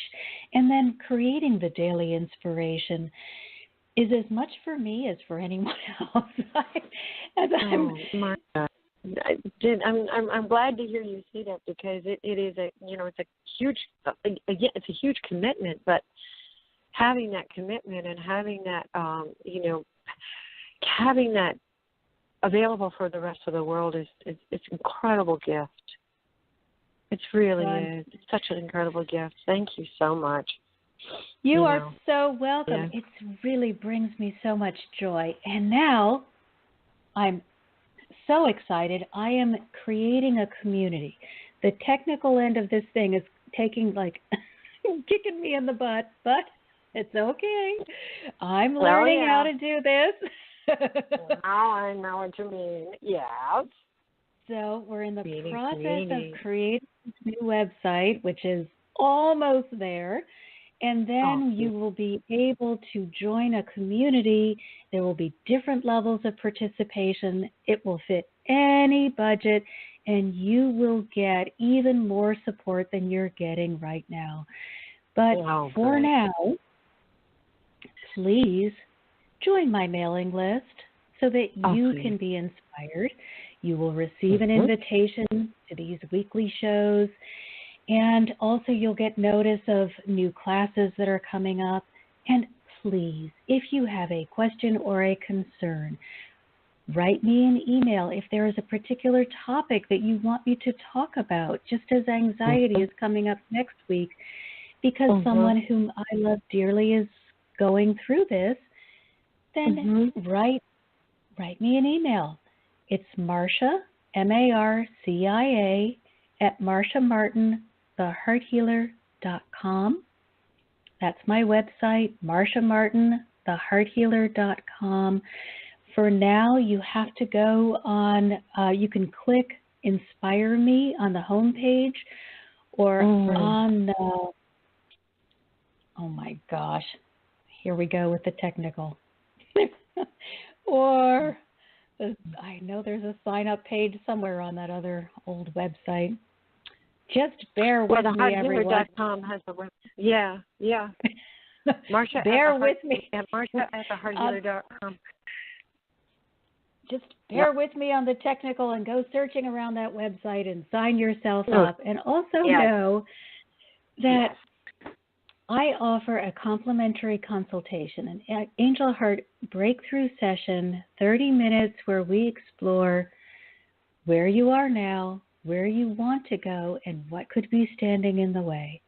And then creating the daily inspiration is as much for me as for anyone else. I'm glad to hear you say that because it is it's a huge commitment, but having that commitment and having that having that available for the rest of the world is an incredible gift. It really is. It's such an incredible gift. Thank you so much. You are so welcome. Yeah. It really brings me so much joy. And now I'm so excited. I am creating a community. The technical end of this thing is taking kicking me in the butt, but it's okay. I'm learning how to do this. Now I know what you mean. Yeah. So we're in the process of creating this new website, which is almost there. And then you will be able to join a community. There will be different levels of participation. It will fit any budget, and you will get even more support than you're getting right now. But for now, please join my mailing list so that you can be inspired. You will receive an invitation to these weekly shows. And also you'll get notice of new classes that are coming up. And please, if you have a question or a concern, write me an email if there is a particular topic that you want me to talk about, just as anxiety is coming up next week, because someone whom I love dearly is going through this, then write me an email. It's Marcia, Marcia, at marciamartinthehearthealer.com. That's my website, marciamartinthehearthealer.com. For now, you have to go on, you can click Inspire Me on the homepage or on the, oh my gosh, here we go with the technical. Or I know there's a sign-up page somewhere on that other old website. Just bear with me, everyone. Hearthealer.com has a web. Yeah. Marcia, bear with me. Marcia at thehearthealer.com. Just bear with me on the technical and go searching around that website and sign yourself up. And also know that I offer a complimentary consultation, an Angel Heart breakthrough session, 30 minutes where we explore where you are now, where you want to go, and what could be standing in the way.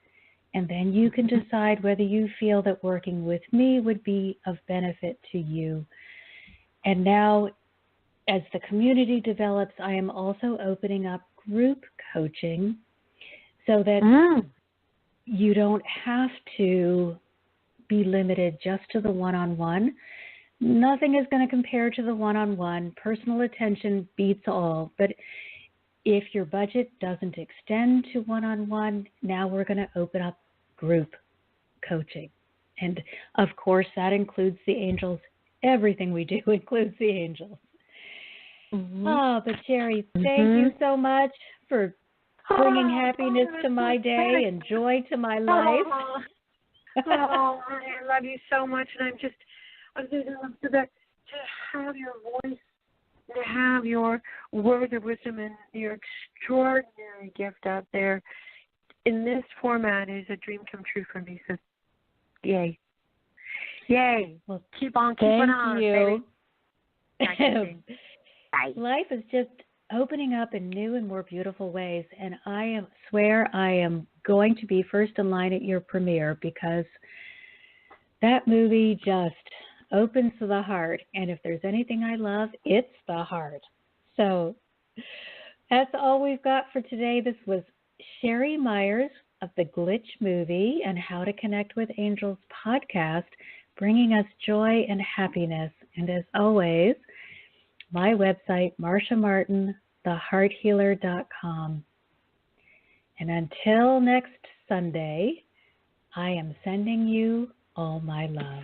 And then you can decide whether you feel that working with me would be of benefit to you. And now, as the community develops, I am also opening up group coaching so that you don't have to be limited just to the one-on-one. Nothing is going to compare to the one-on-one. Personal attention beats all. But if your budget doesn't extend to one-on-one, now we're going to open up group coaching. And, of course, that includes the angels. Everything we do includes the angels. Oh, but Sherry, thank you so much for bringing happiness to my day and joy to my life. I love you so much, and I'm just love to have your voice, to have your words of wisdom and your extraordinary gift out there in this format is a dream come true for me. So, yay. Yay. Well, keep on keeping on, you. Baby. Bye. Life is just opening up in new and more beautiful ways, and I swear I am going to be first in line at your premiere because that movie just opens to the heart, and if there's anything I love, it's the heart. So that's all we've got for today. This was Sherry Myers of the Glitch Movie and How to Connect with Angels podcast, bringing us joy and happiness. And as always, my website, marciamartinthehearthealer.com. And until next Sunday, I am sending you all my love.